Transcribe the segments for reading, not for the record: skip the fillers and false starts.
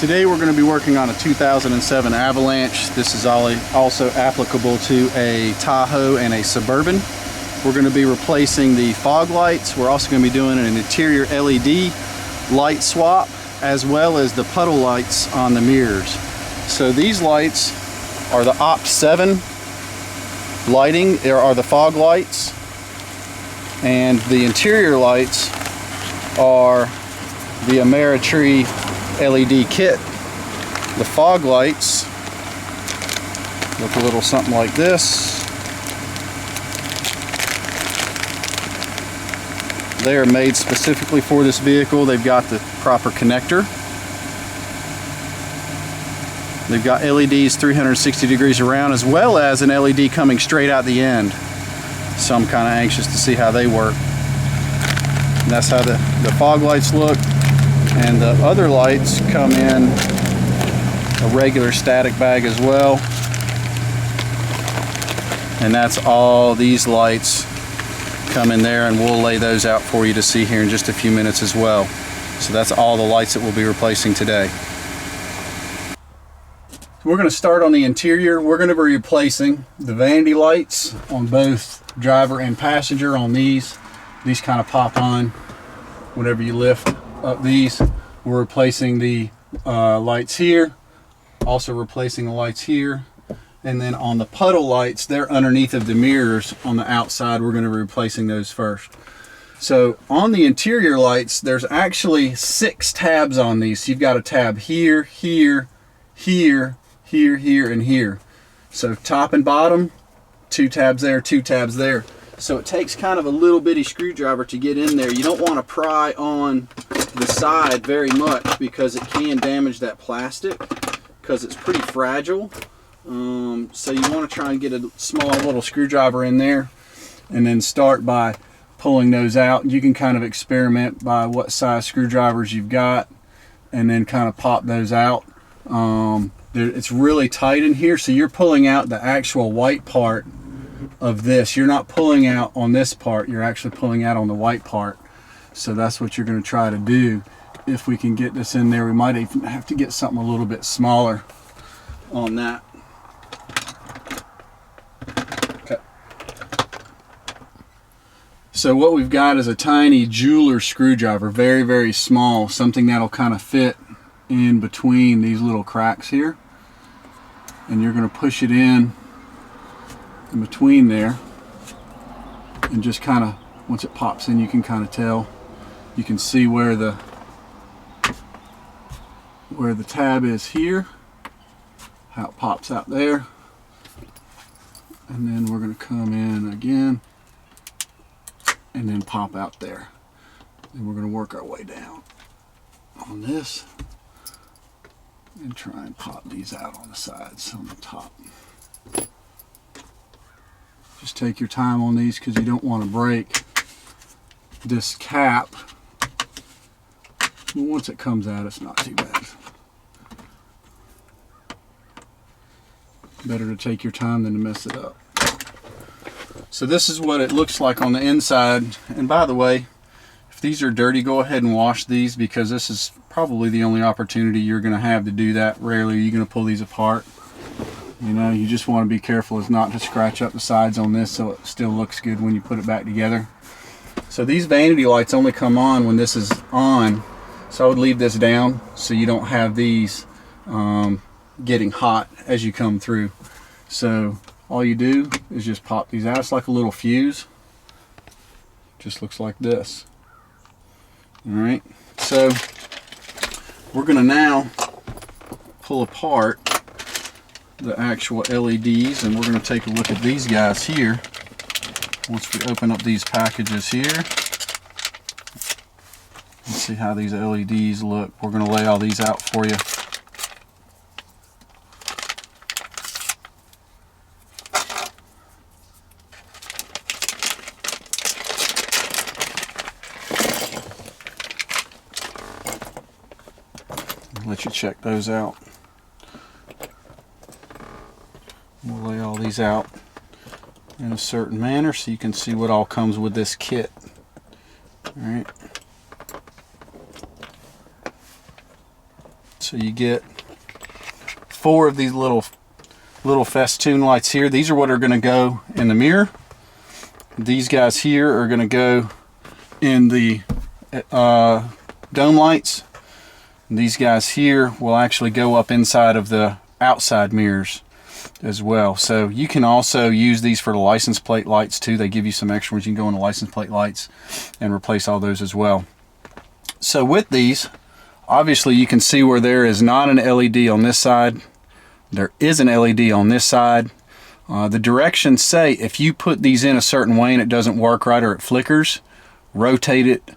Today we're going to be working on a 2007 Avalanche. This is also applicable to a Tahoe and a Suburban. We're going to be replacing the fog lights. We're also going to be doing an interior LED light swap, as well as the puddle lights on the mirrors. So these lights are the Opt 7 lighting. There are the fog lights, and the interior lights are the Ameritree LED kit. The fog lights look a little something like this. They are made specifically for this vehicle. They've got the proper connector. They've got LEDs 360 degrees around, as well as an LED coming straight out the end. So I'm kind of anxious to see how they work. And that's how the fog lights look. And the other lights come in a regular static bag as well. And that's all these lights come in there, and we'll lay those out for you to see here in just a few minutes as well. So that's all the lights that we'll be replacing today. We're going to start on the interior. We're going to be replacing the vanity lights on both driver and passenger on these. These kind of pop on whenever you lift up these. We're replacing the lights here, also replacing the lights here, and then on the puddle lights, they're underneath of the mirrors on the outside. We're going to be replacing those first. So on the interior lights, there's actually 6 tabs on these. So you've got a tab here, here, here, here, here, and here. So top and bottom, 2 tabs there, 2 tabs there. So it takes kind of a little bitty screwdriver to get in there. You don't want to pry on the side very much because it can damage that plastic because it's pretty fragile. So you want to try and get a small little screwdriver in there and then start by pulling those out. You can kind of experiment by what size screwdrivers you've got and then kind of pop those out. It's really tight in here, so you're pulling out the actual white part of this. You're not pulling out on this part, you're actually pulling out on the white part. So that's what you're going to try to do. If we can get this in there, we might even have to get something a little bit smaller on that. Okay. So what we've got is a tiny jeweler screwdriver, very, very small, something that'll kind of fit in between these little cracks here. And you're going to push it in between there, and just kind of, once it pops in, you can kind of tell, you can see where the tab is here, how it pops out there, and then we're going to come in again and then pop out there, and we're going to work our way down on this and try and pop these out on the sides on the top. Just take your time on these because you don't want to break this cap. But once it comes out, it's not too bad. Better to take your time than to mess it up. So this is what it looks like on the inside. And by the way, if these are dirty, go ahead and wash these, because this is probably the only opportunity you're going to have to do that. Rarely are you going to pull these apart. You know, you just want to be careful as not to scratch up the sides on this so it still looks good when you put it back together. So these vanity lights only come on when this is on. So I would leave this down so you don't have these getting hot as you come through. So all you do is just pop these out. It's like a little fuse. Just looks like this. All right. So we're going to now pull apart the actual LEDs, and we're going to take a look at these guys here. Once we open up these packages here, and see how these LEDs look. We're going to lay all these out for you. Let you check those out. We'll lay all these out in a certain manner so you can see what all comes with this kit. All right. So you get 4 of these little festoon lights here. These are what are going to go in the mirror. These guys here are going to go in the dome lights. And these guys here will actually go up inside of the outside mirrors as well. So you can also use these for the license plate lights too. They give you some extra ones. You can go on the license plate lights and replace all those as well. So with these, obviously you can see where there is not an LED on this side. There is an LED on this side. The directions say if you put these in a certain way and it doesn't work right or it flickers, rotate it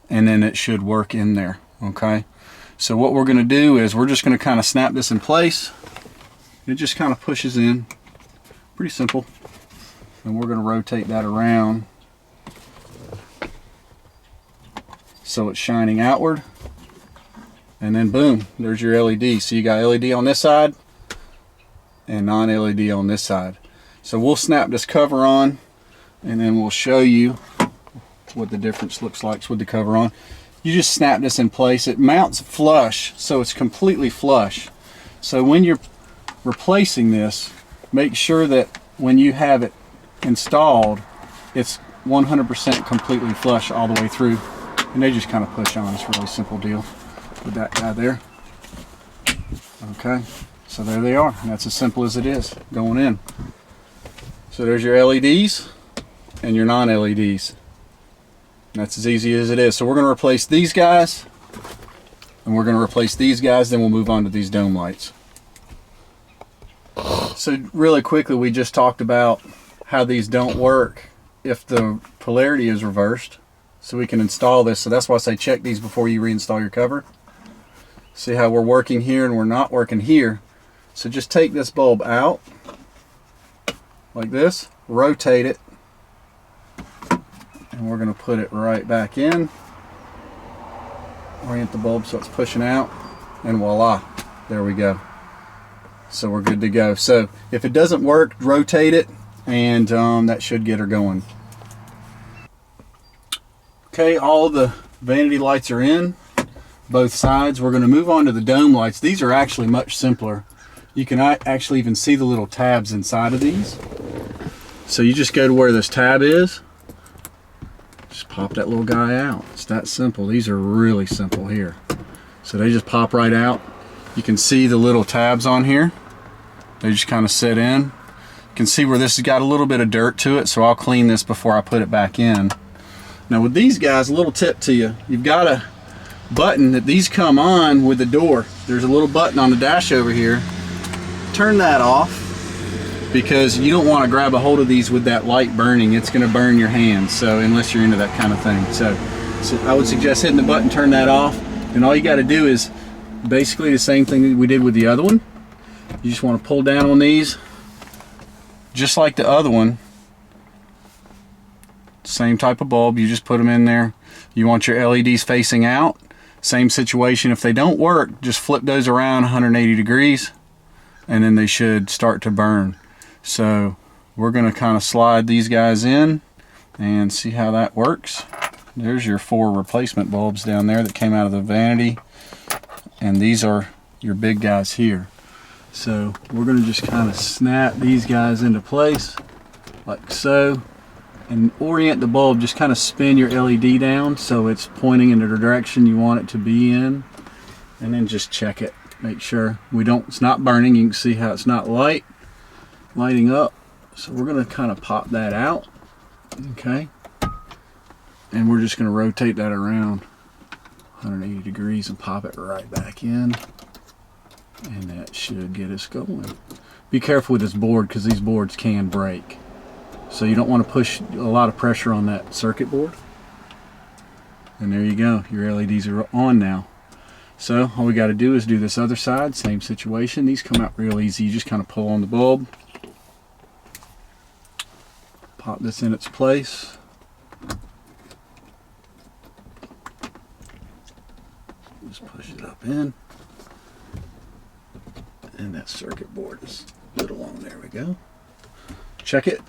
and then it should work in there. Okay, so what we're going to do is we're just going to kind of snap this in place. It just kind of pushes in, pretty simple, and we're going to rotate that around so it's shining outward, and then boom, there's your LED. So you got LED on this side and non-LED on this side. So we'll snap this cover on and then we'll show you what the difference looks like with the cover on. You just snap this in place. It mounts flush, so it's completely flush. So when you're replacing this, make sure that when you have it installed, it's 100% completely flush all the way through. And they just kind of push on. It's a really simple deal with that guy there. Okay, so there they are. And that's as simple as it is going in. So there's your LEDs and your non-LEDs. That's as easy as it is. So we're going to replace these guys, and we're going to replace these guys, then we'll move on to these dome lights. So really quickly, we just talked about how these don't work if the polarity is reversed. So we can install this. So that's why I say check these before you reinstall your cover. See how we're working here and we're not working here. So just take this bulb out like this, rotate it, and we're going to put it right back in. Orient the bulb so it's pushing out, and voila, there we go. So we're good to go. So if it doesn't work, rotate it, and that should get her going. Okay, all the vanity lights are in, both sides. We're going to move on to the dome lights. These are actually much simpler. You can actually even see the little tabs inside of these. So you just go to where this tab is, just pop that little guy out. It's that simple. These are really simple here. So they just pop right out. You can see the little tabs on here. They just kind of sit in. You can see where this has got a little bit of dirt to it, so I'll clean this before I put it back in. Now with these guys, a little tip to you. You've got a button that these come on with the door. There's a little button on the dash over here. Turn that off, because you don't want to grab a hold of these with that light burning. It's going to burn your hands, so unless you're into that kind of thing. So I would suggest hitting the button, turn that off, and all you got to do is basically the same thing that we did with the other one. You just want to pull down on these just like the other one. Same type of bulb, you just put them in there. You want your LEDs facing out. Same situation. If they don't work, just flip those around 180 degrees and then they should start to burn. So we're going to kind of slide these guys in and see how that works. There's your 4 replacement bulbs down there that came out of the vanity, and these are your big guys here. So we're going to just kind of snap these guys into place like so, and orient the bulb. Just kind of spin your LED down so it's pointing in the direction you want it to be in, and then just check it. Make sure it's not burning. You can see how it's not lighting up. So we're going to kind of pop that out. Okay, and we're just going to rotate that around 180 degrees and pop it right back in, and that should get us going. Be careful with this board, because these boards can break, so you don't want to push a lot of pressure on that circuit board. And there you go, your LEDs are on now. So all we got to do is do this other side, same situation. These come out real easy. You just kind of pull on the bulb, pop this in its place, just push it up in, and that circuit board is a little long. There we go. Check it.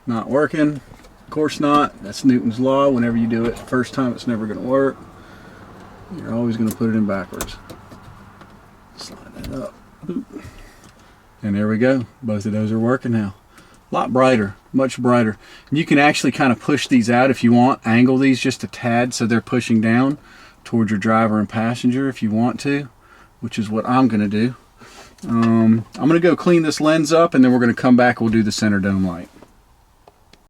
Not working. Of course not. That's Newton's law. Whenever you do it first time, it's never going to work. You're always going to put it in backwards. Slide that up. And there we go. Both of those are working now. A lot brighter, much brighter. And you can actually kind of push these out if you want. Angle these just a tad so they're pushing down towards your driver and passenger if you want to, which is what I'm going to do. I'm going to go clean this lens up, and then we're going to come back and we'll do the center dome light.